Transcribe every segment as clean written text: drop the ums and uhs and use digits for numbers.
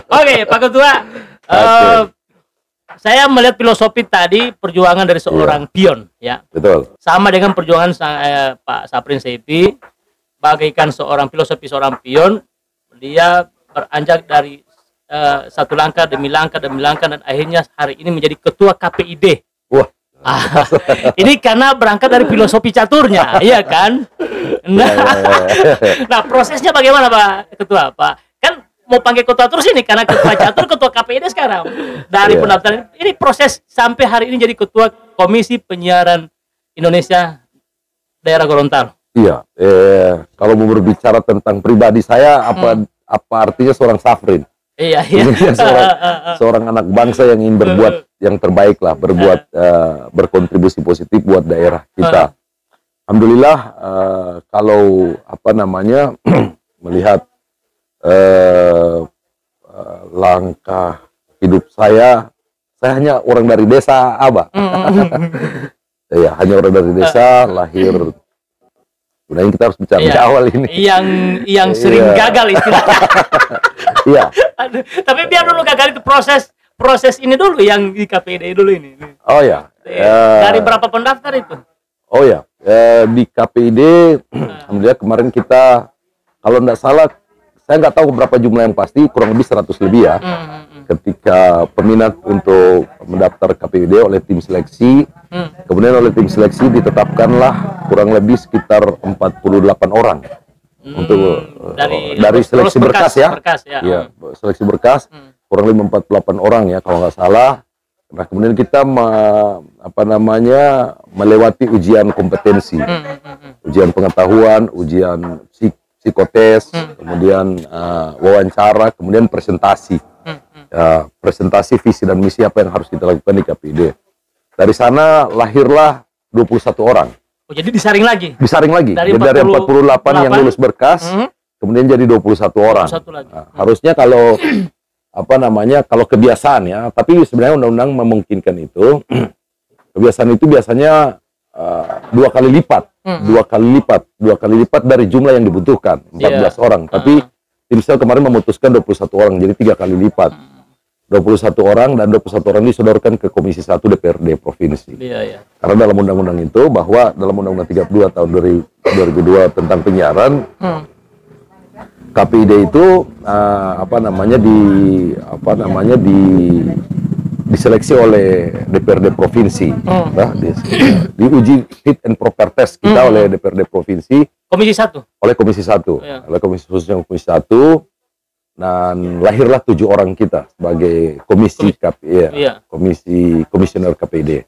Oke, Pak Ketua. Oke. Saya melihat filosofi tadi perjuangan dari seorang pion, ya. Betul. Sama dengan perjuangan Pak Saprin Seifi, bagaikan filosofi seorang pion, dia beranjak dari satu langkah demi langkah dan akhirnya hari ini menjadi ketua KPID. Wah. Ini karena berangkat dari filosofi caturnya, iya kan? Nah, nah prosesnya bagaimana Pak Ketua? Pak kan mau panggil ketua terus ini karena ketua catur, ketua KPID sekarang dari pendaftaran ini proses sampai hari ini jadi ketua Komisi Penyiaran Indonesia Daerah Gorontalo. Iya, kalau mau berbicara tentang pribadi saya, apa artinya seorang Saprin? Iya. Ini seorang anak bangsa yang ingin berbuat yang terbaik lah, berkontribusi positif buat daerah kita. Alhamdulillah, kalau melihat langkah hidup saya hanya orang dari desa, Abah. Ya, hanya orang dari desa, lahir. Sebenarnya kita harus bicara di awal ini. Yang sering gagal istilahnya. Iya. Tapi biar dulu gagal itu proses ini dulu yang di KPID dulu ini. Oh ya. Dari berapa pendaftar itu? Oh ya. Di KPID, alhamdulillah kemarin kita, kalau tidak salah, saya nggak tahu berapa jumlah yang pasti, kurang lebih 100 lebih ya. Ketika peminat untuk mendaftar KPID oleh tim seleksi, kemudian oleh tim seleksi ditetapkanlah kurang lebih sekitar 48 orang untuk dari seleksi berkas ya. Iya, seleksi berkas kurang lebih 48 orang ya kalau nggak salah. Nah kemudian kita melewati ujian kompetensi, ujian pengetahuan, ujian psikotes, kemudian wawancara, kemudian presentasi. Presentasi visi dan misi apa yang harus kita lakukan di KPID. Dari sana lahirlah 21 orang. Oh, jadi disaring lagi? Disaring lagi. Dari 48 yang lulus berkas, kemudian jadi 21 orang. Nah, harusnya kalau kalau kebiasaan ya, tapi sebenarnya undang-undang memungkinkan itu. Kebiasaan itu biasanya 2 kali lipat, 2 kali lipat dari jumlah yang dibutuhkan, 14 orang. Tapi tim sel kemarin memutuskan 21 orang, jadi 3 kali lipat. 21 orang dan 21 orang disodorkan ke Komisi 1 DPRD Provinsi. Karena dalam undang-undang itu, bahwa dalam Undang-Undang 32 tahun 2002 tentang penyiaran, KPID itu diseleksi oleh DPRD Provinsi. Diuji fit and proper test kita oleh DPRD Provinsi. Komisi 1? Oleh Komisi 1. Oleh Komisi khususnya Komisi 1. Dan lahirlah 7 orang kita sebagai komisioner KPID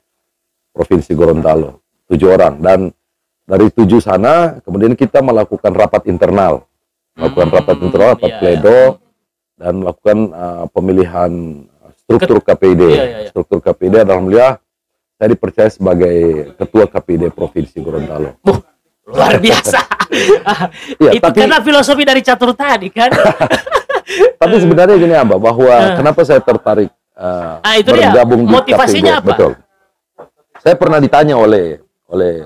Provinsi Gorontalo, 7 orang. Dan dari 7 sana kemudian kita melakukan rapat internal, rapat pledo, dan melakukan pemilihan struktur KPID. Struktur KPID, alhamdulillah saya dipercaya sebagai ketua KPID Provinsi Gorontalo. Luar biasa. Itu karena filosofi dari catur tadi kan. Tapi sebenarnya gini Abah, bahwa kenapa saya tertarik bergabung di motivasinya KPID? apa? Betul. Saya pernah ditanya oleh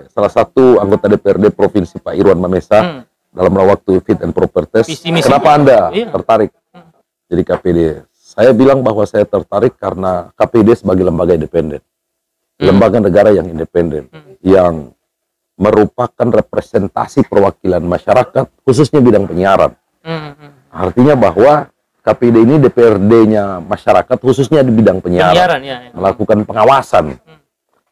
salah satu anggota DPRD Provinsi, Pak Irwan Mamesa, dalam waktu fit and proper test, kenapa Anda tertarik jadi KPID? Saya bilang bahwa saya tertarik karena KPID sebagai lembaga independen, lembaga negara yang independen, yang merupakan representasi perwakilan masyarakat, khususnya bidang penyiaran. Artinya bahwa KPID ini DPRD-nya masyarakat, khususnya di bidang penyiaran, melakukan pengawasan.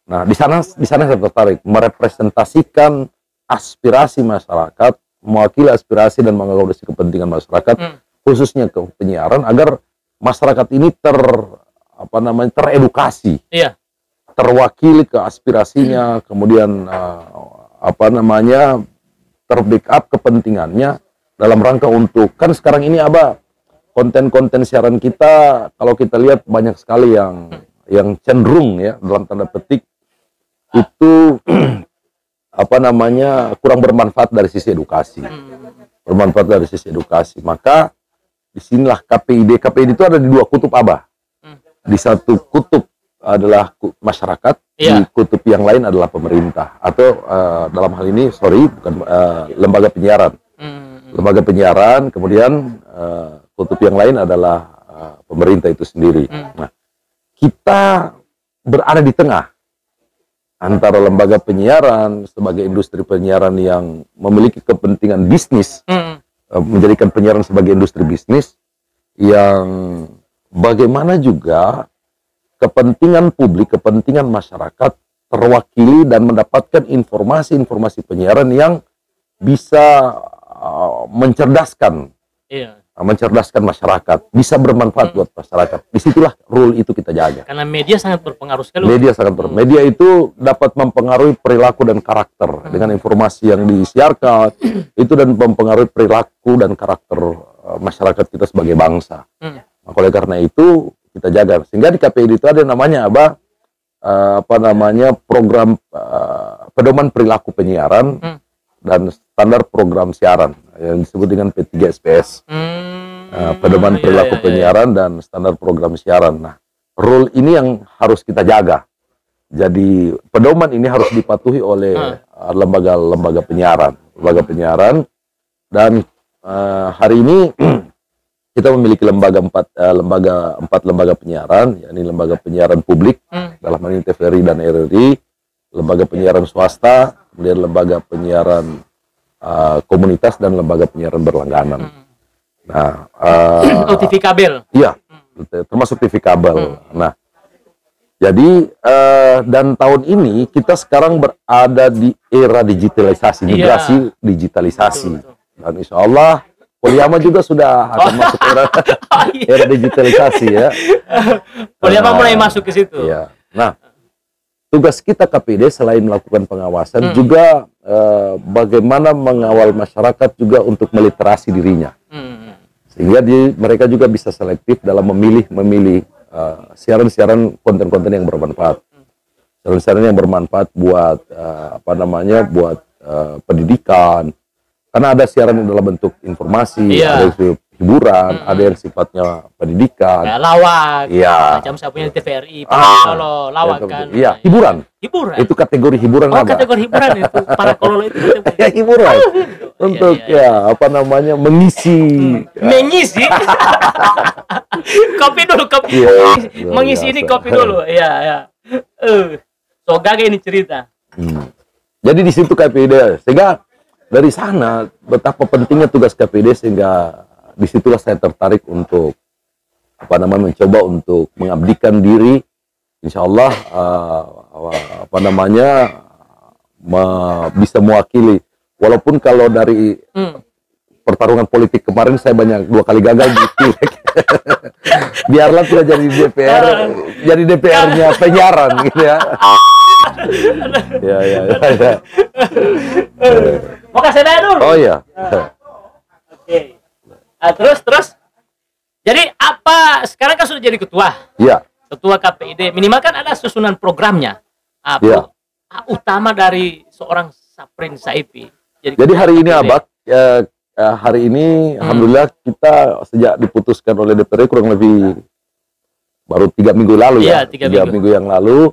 Nah, di sana saya tertarik merepresentasikan aspirasi masyarakat, mewakili aspirasi dan mengakomodasi kepentingan masyarakat, khususnya ke penyiaran, agar masyarakat ini teredukasi, terwakili ke aspirasinya, kemudian terbackup kepentingannya dalam rangka untuk, kan sekarang ini konten-konten siaran kita, kalau kita lihat banyak sekali yang cenderung ya dalam tanda petik itu kurang bermanfaat dari sisi edukasi. Maka disinilah KPID itu ada di 2 kutub Abah. Di satu kutub adalah masyarakat, di kutub yang lain adalah pemerintah, atau dalam hal ini lembaga penyiaran. Lembaga penyiaran, kemudian kutub yang lain adalah pemerintah itu sendiri. Nah, kita berada di tengah antara lembaga penyiaran sebagai industri penyiaran yang memiliki kepentingan bisnis, menjadikan penyiaran sebagai industri bisnis, yang bagaimana juga kepentingan publik, kepentingan masyarakat terwakili dan mendapatkan informasi-informasi penyiaran yang bisa mencerdaskan masyarakat, bisa bermanfaat buat masyarakat. Disitulah rule itu kita jaga. Karena media sangat berpengaruh sekali. Media itu dapat mempengaruhi perilaku dan karakter dengan informasi yang disiarkan itu, dan mempengaruhi perilaku dan karakter masyarakat kita sebagai bangsa. Maka oleh karena itu kita jaga. Sehingga di KPID itu ada namanya program pedoman perilaku penyiaran dan standar program siaran yang disebut dengan P3SPS. Pedoman perilaku penyiaran dan standar program siaran. Nah, rule ini yang harus kita jaga. Jadi pedoman ini harus dipatuhi oleh lembaga penyiaran. Dan hari ini kita memiliki empat lembaga penyiaran, yakni lembaga penyiaran publik dalam hal ini TVRI dan RRI, lembaga penyiaran swasta, kemudian lembaga penyiaran komunitas, dan lembaga penyiaran berlangganan. Nah, TV kabel. Iya, termasuk TV kabel. Nah, jadi dan tahun ini kita sekarang berada di era digitalisasi, migrasi digitalisasi. Dan insya Allah Poliama juga sudah akan masuk era digitalisasi ya. Poliama mulai masuk ke situ. Iya. Nah, tugas kita KPID selain melakukan pengawasan juga bagaimana mengawal masyarakat juga untuk meliterasi dirinya. Sehingga mereka juga bisa selektif dalam memilih siaran-siaran konten-konten yang bermanfaat. Siaran-siaran yang bermanfaat buat buat pendidikan. Karena ada siaran yang dalam bentuk informasi, ada yang hiburan, ada yang sifatnya pendidikan. Ya, lawak. Macam saya punya TVRI, kalau lawak kan. Iya, hiburan. Itu kategori hiburan. Kategori hiburan itu. Para kololo itu. Ya, hiburan. Untuk mengisi. Kopi dulu, mengisi ini kopi dulu. Iya. Sogaga ini cerita. Jadi di situ KPID, sehingga dari sana betapa pentingnya tugas KPID, sehingga disitulah saya tertarik untuk mencoba untuk mengabdikan diri, insya Allah bisa mewakili. Walaupun kalau dari pertarungan politik kemarin saya banyak 2 kali gagal di pileg. Biarlah tidak jadi DPR, jadi DPR-nya penyiaran gitu ya. Ya. Mau kasih saya dulu. Oh iya. Oke. Terus. Jadi apa sekarang kan sudah jadi ketua? Iya. Ketua KPID. Minimal kan ada susunan programnya. Apa utama dari seorang Saprin Saifi? Jadi hari ini hari ini alhamdulillah kita sejak diputuskan oleh DPR kurang lebih baru 3 minggu lalu ya. 3 minggu yang lalu.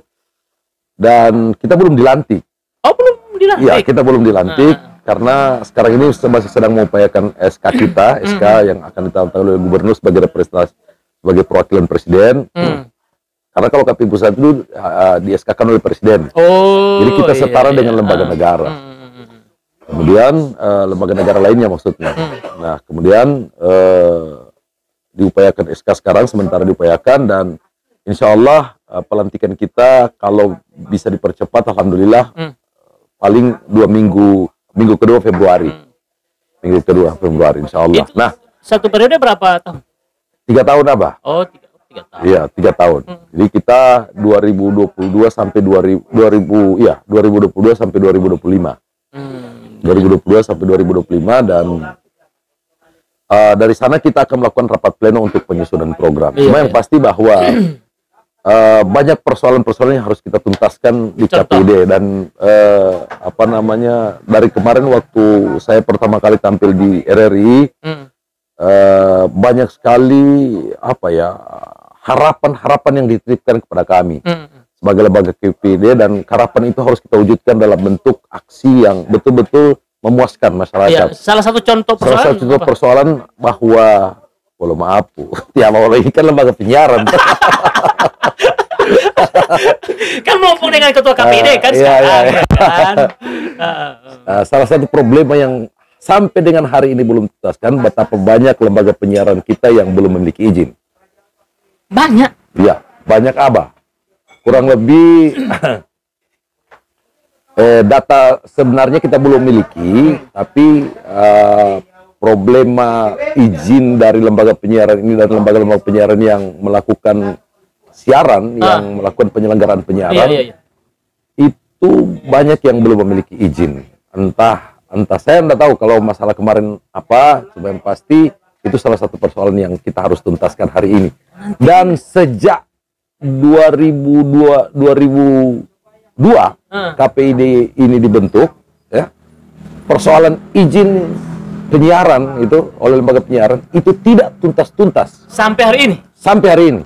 Dan kita belum dilantik. Oh, belum dilantik? Iya, kita belum dilantik. Karena sekarang ini masih sedang mengupayakan SK kita, SK yang akan ditandatangani oleh gubernur sebagai representasi, sebagai perwakilan presiden. Karena kalau KPU pusat itu di SK-kan oleh presiden. Jadi kita setara dengan lembaga negara. Kemudian lembaga negara lainnya maksudnya. Nah, kemudian diupayakan SK sekarang, sementara diupayakan, dan insya Allah pelantikan kita kalau bisa dipercepat, alhamdulillah paling 2 minggu kedua Februari. Minggu kedua Februari insya Allah. Nah, satu periode berapa tahun? 3 tahun apa? Oh, 3 tahun. Iya, 3 tahun. Jadi kita 2022 sampai 2022 sampai 2025. 2022 sampai 2025, dan dari sana kita akan melakukan rapat pleno untuk penyusunan program. Cuma yang pasti bahwa banyak persoalan-persoalan yang harus kita tuntaskan di KPID, dan dari kemarin waktu saya pertama kali tampil di RRI, banyak sekali harapan-harapan yang dititipkan kepada kami sebagai lembaga KPID, dan harapan itu harus kita wujudkan dalam bentuk aksi yang betul-betul memuaskan masyarakat. Salah satu contoh persoalan bahwa Kalau maaf, ya mau ini kan lembaga penyiaran. Kan mumpung dengan ketua KPID kan sekarang. Kan? Salah satu problema yang sampai dengan hari ini belum tuntaskan, betapa banyak lembaga penyiaran kita yang belum memiliki izin. Banyak. Ya, banyak Abah. Kurang lebih data sebenarnya kita belum miliki, tapi problema izin dari lembaga penyiaran ini dan lembaga-lembaga penyiaran yang melakukan siaran, yang melakukan penyelenggaraan penyiaran, itu banyak yang belum memiliki izin. Entah saya tidak tahu kalau masalah kemarin apa, cuma yang pasti itu salah satu persoalan yang kita harus tuntaskan hari ini. Dan sejak 2002 KPID ini dibentuk, ya, persoalan izin penyiaran itu oleh lembaga penyiaran itu tidak tuntas-tuntas sampai hari ini. Sampai hari ini.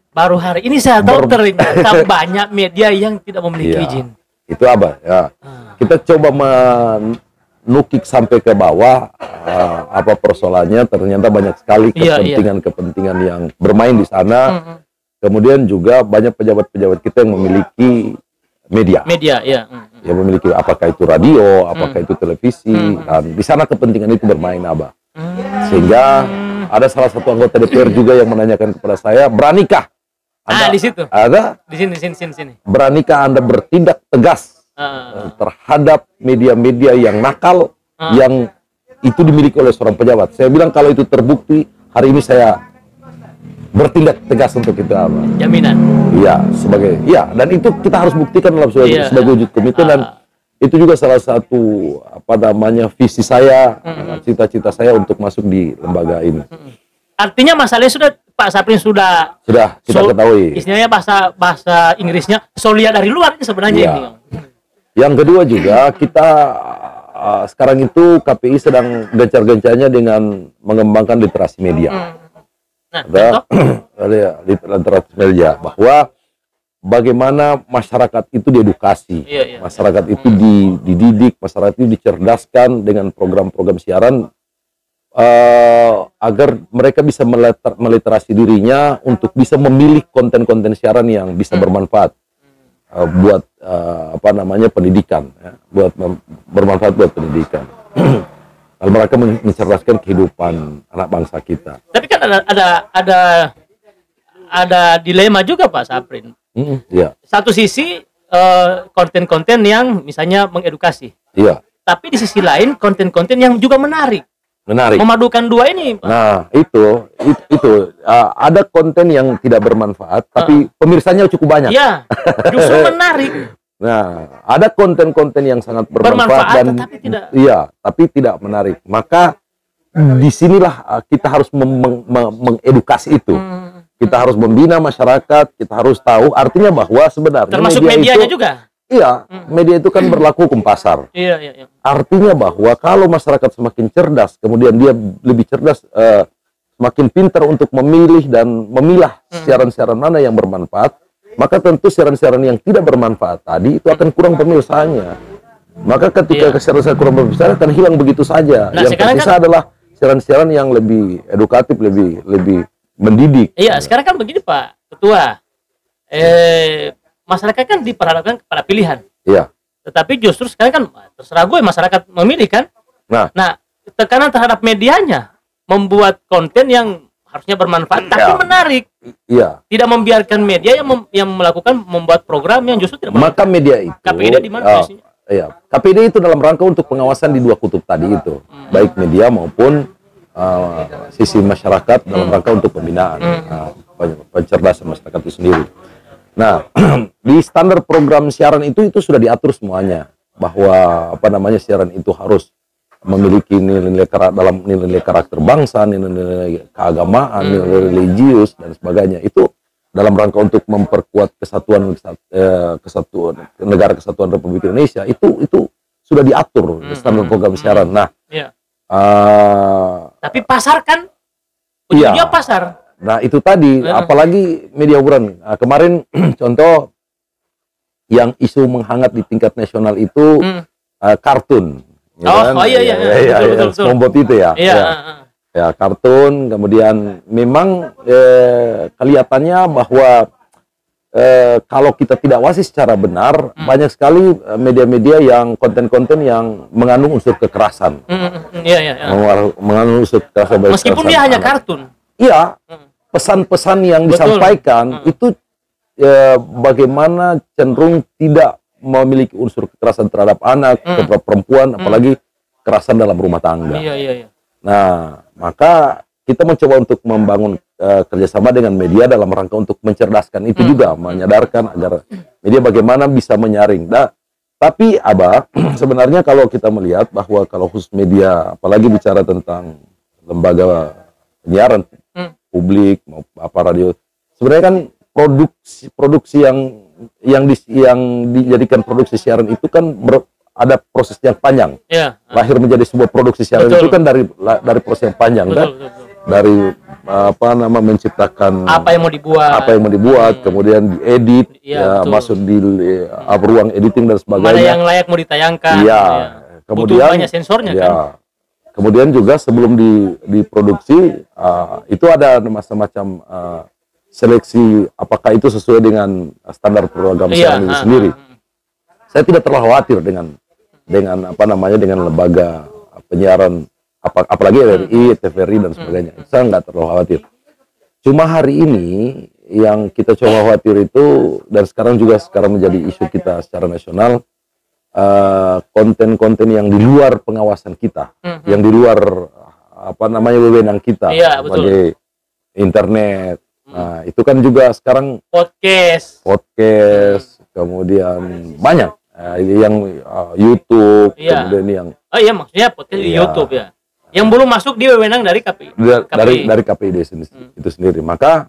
Baru hari ini saya tahu ternyata banyak media yang tidak memiliki izin. Itu Abah. Ya. Kita coba menukik sampai ke bawah apa persoalannya. Ternyata banyak sekali kepentingan-kepentingan yang bermain di sana. Kemudian juga banyak pejabat-pejabat kita yang memiliki media. Yang memiliki apakah itu radio, apakah itu televisi, dan di sana kepentingan itu bermain Abah. Sehingga ada salah satu anggota DPR juga yang menanyakan kepada saya, beranikah Anda, di situ. Ada? Di sini. Beranikah Anda bertindak tegas terhadap media-media yang nakal, yang itu dimiliki oleh seorang pejabat? Saya bilang kalau itu terbukti, hari ini saya bertindak tegas untuk itu Abah. Jaminan. Iya, dan itu kita harus buktikan dalam sebagai wujud komitmen, dan itu juga salah satu visi saya, cita-cita saya untuk masuk di lembaga ini. Artinya masalahnya sudah Pak Saprin sudah kita ketahui. Istilahnya bahasa Inggrisnya solia dari luar sebenarnya ini. Yang kedua juga kita sekarang itu KPI sedang gencar-gencarnya dengan mengembangkan literasi media. Literasi media, bahwa bagaimana masyarakat itu diedukasi, masyarakat itu dididik, masyarakat itu dicerdaskan dengan program-program siaran, agar mereka bisa meliterasi dirinya untuk bisa memilih konten-konten siaran yang bisa bermanfaat buat pendidikan, ya, bermanfaat buat pendidikan. Lalu mereka mencerdaskan kehidupan anak bangsa kita. Tapi kan ada dilema juga Pak Saprin. Satu sisi konten-konten yang misalnya mengedukasi. Tapi di sisi lain konten-konten yang juga menarik. Memadukan dua ini, Pak. Nah, itu ada konten yang tidak bermanfaat, tapi pemirsanya cukup banyak. Iya, justru menarik. Nah, ada konten-konten yang sangat bermanfaat dan tapi tidak menarik. Maka disinilah kita harus mengedukasi itu. Kita harus membina masyarakat, kita harus tahu artinya bahwa sebenarnya termasuk medianya juga. Iya, media itu kan berlaku hukum pasar. Iya. Artinya bahwa kalau masyarakat semakin cerdas, kemudian dia lebih cerdas, semakin pintar untuk memilih dan memilah siaran-siaran mana yang bermanfaat, maka tentu siaran-siaran yang tidak bermanfaat tadi itu akan kurang pemirsanya. Maka ketika siaran-siaran kurang pemirsanya akan hilang begitu saja. Yang tersisa adalah siaran-siaran yang lebih edukatif, lebih mendidik. Iya, sekarang kan begini Pak Ketua. Masyarakat kan diperhadapkan kepada pilihan. Iya. Tetapi justru sekarang kan terserah gue masyarakat memilih kan. Nah, tekanan terhadap medianya membuat konten yang harusnya bermanfaat tapi menarik. Iya. Tidak membiarkan media yang membuat program yang justru tidak bermanfaat. Maka media itu KPID di mana posisinya? Iya. KPID itu dalam rangka untuk pengawasan di dua kutub tadi itu. Baik media maupun sisi masyarakat dalam rangka untuk pembinaan, pencerdasan masyarakat itu sendiri. Nah, di standar program siaran itu sudah diatur semuanya bahwa siaran itu harus memiliki nilai-nilai dalam nilai-nilai karakter bangsa, nilai-nilai keagamaan, nilai religius dan sebagainya. Itu dalam rangka untuk memperkuat kesatuan negara kesatuan Republik Indonesia. Itu sudah diatur standar program siaran. Nah, tapi pasar kan ujungnya pasar. Nah, itu tadi, apalagi media hiburan. Nah, kemarin contoh yang isu menghangat di tingkat nasional itu kartun. Betul. SpongeBob itu ya. Ya, kartun, kemudian memang kelihatannya bahwa kalau kita tidak wasi secara benar, banyak sekali media-media yang konten-konten yang mengandung unsur kekerasan. Mengandung unsur kekerasan. Meskipun dia hanya kartun. Iya, pesan-pesan yang disampaikan itu bagaimana cenderung tidak memiliki unsur kekerasan terhadap anak, terhadap perempuan, apalagi kekerasan dalam rumah tangga. Nah, maka kita mencoba untuk membangun kerjasama dengan media dalam rangka untuk mencerdaskan itu juga, menyadarkan agar media bagaimana bisa menyaring. Nah, tapi Abah, sebenarnya kalau kita melihat bahwa kalau khusus media, apalagi bicara tentang lembaga penyiaran publik, apa radio, sebenarnya kan produksi yang dijadikan produksi siaran itu kan ada proses yang panjang. Lahir menjadi sebuah produksi siaran itu kan dari proses yang panjang, kan? Dari menciptakan apa yang mau dibuat, kemudian diedit, masuk di ruang editing dan sebagainya. Mana yang layak mau ditayangkan. Kemudian banyak sensornya kan. Kemudian juga sebelum diproduksi itu ada semacam seleksi apakah itu sesuai dengan standar program siaran itu sendiri. Saya tidak terlalu khawatir dengan lembaga penyiaran apalagi RRI, TVRI dan sebagainya. Saya nggak terlalu khawatir. Cuma hari ini yang kita coba khawatir itu, dan sekarang menjadi isu kita secara nasional, konten-konten yang di luar pengawasan kita, yang di luar wewenang kita, sebagai internet. Nah, itu kan juga sekarang podcast, kemudian banyak yang YouTube, kemudian yang maksudnya podcast di YouTube ya. Yang belum masuk di wewenang dari KPI. Dari KPID itu sendiri. Maka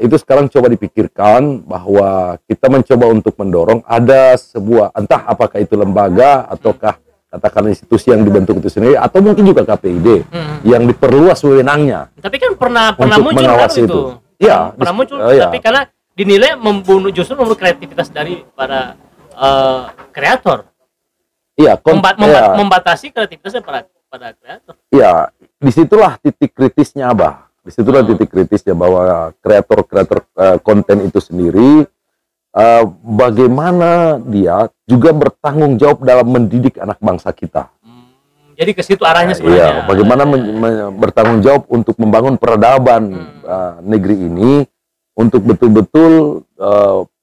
itu sekarang coba dipikirkan bahwa kita mencoba untuk mendorong ada sebuah, entah apakah itu lembaga ataukah katakan institusi yang dibentuk itu sendiri, atau mungkin juga KPID yang diperluas wewenangnya. Tapi kan pernah muncul kan itu. Iya, pernah muncul, tapi karena dinilai justru membunuh kreativitas dari para kreator. Iya, membatasi kreativitasnya pada kreator. Iya, disitulah titik kritisnya, Abah. Disitulah titik kritisnya bahwa kreator-kreator konten itu sendiri bagaimana dia juga bertanggung jawab dalam mendidik anak bangsa kita. Jadi ke situ arahnya sebenarnya. Iya, bagaimana bertanggung jawab untuk membangun peradaban negeri ini, untuk betul-betul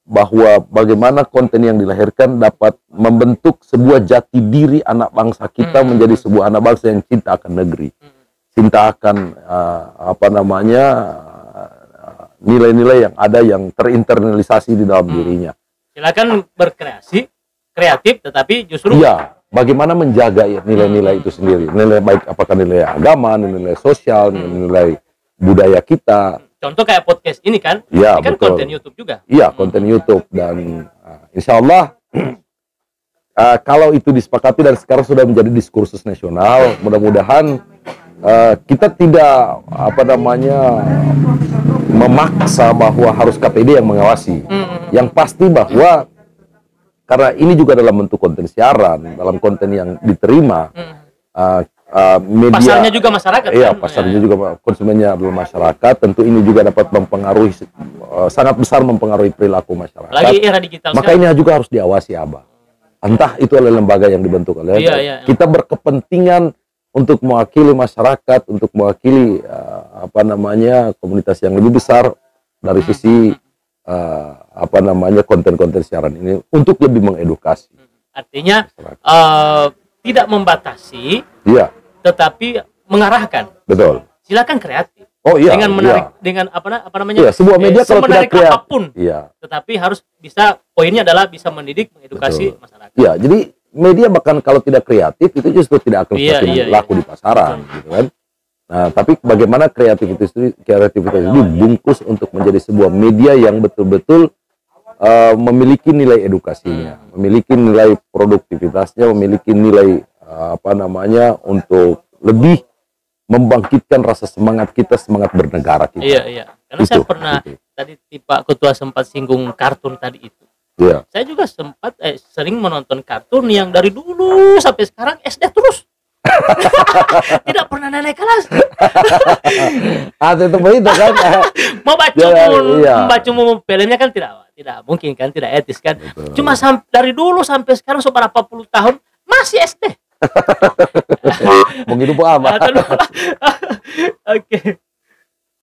bahwa bagaimana konten yang dilahirkan dapat membentuk sebuah jati diri anak bangsa kita menjadi sebuah anak bangsa yang cinta akan negeri, cinta akan nilai-nilai yang ada yang terinternalisasi di dalam dirinya. Silakan berkreasi, kreatif, tetapi justru bagaimana menjaga nilai-nilai itu sendiri, nilai baik, apakah nilai agama, nilai sosial, nilai budaya kita. Contoh kayak podcast ini kan, ini kan konten YouTube juga. Iya, konten YouTube, dan insya Allah kalau itu disepakati dan sekarang sudah menjadi diskursus nasional, mudah-mudahan kita tidak memaksa bahwa harus KPD yang mengawasi. Yang pasti bahwa karena ini juga dalam bentuk konten siaran, dalam konten yang diterima, media, pasarnya juga masyarakat. Iya, pasarnya juga konsumennya adalah masyarakat. Tentu ini juga dapat mempengaruhi, sangat besar mempengaruhi perilaku masyarakat. Lagi era digital. Maka ini juga harus diawasi, Abah. Entah itu oleh lembaga yang dibentuk oleh kita berkepentingan untuk mewakili masyarakat, untuk mewakili komunitas yang lebih besar dari sisi konten-konten siaran ini untuk lebih mengedukasi. Artinya tidak membatasi, tetapi mengarahkan. Betul. Silakan kreatif. Dengan menarik, dengan sebuah media kalau tidak kreatif, apapun. Tetapi harus bisa, poinnya adalah bisa mendidik, mengedukasi masyarakat. Iya, jadi media bahkan kalau tidak kreatif itu justru tidak akan laku di pasaran, gitu kan. Nah, tapi bagaimana kreativitas itu dibungkus untuk menjadi sebuah media yang betul-betul memiliki nilai edukasinya, memiliki nilai produktivitasnya, memiliki nilai untuk lebih membangkitkan rasa semangat kita, semangat bernegara kita. Iya. Karena saya pernah tadi Pak Ketua sempat singgung kartun tadi itu. Iya. Saya juga sempat sering menonton kartun yang dari dulu sampai sekarang SD terus. Tidak pernah naik kelas. Atau itu begitu kan? Mau baca filmnya kan tidak mungkin kan, tidak etis kan. Betul. Cuma dari dulu sampai sekarang berapa puluh tahun masih SD. Mau hidup apa? Oke.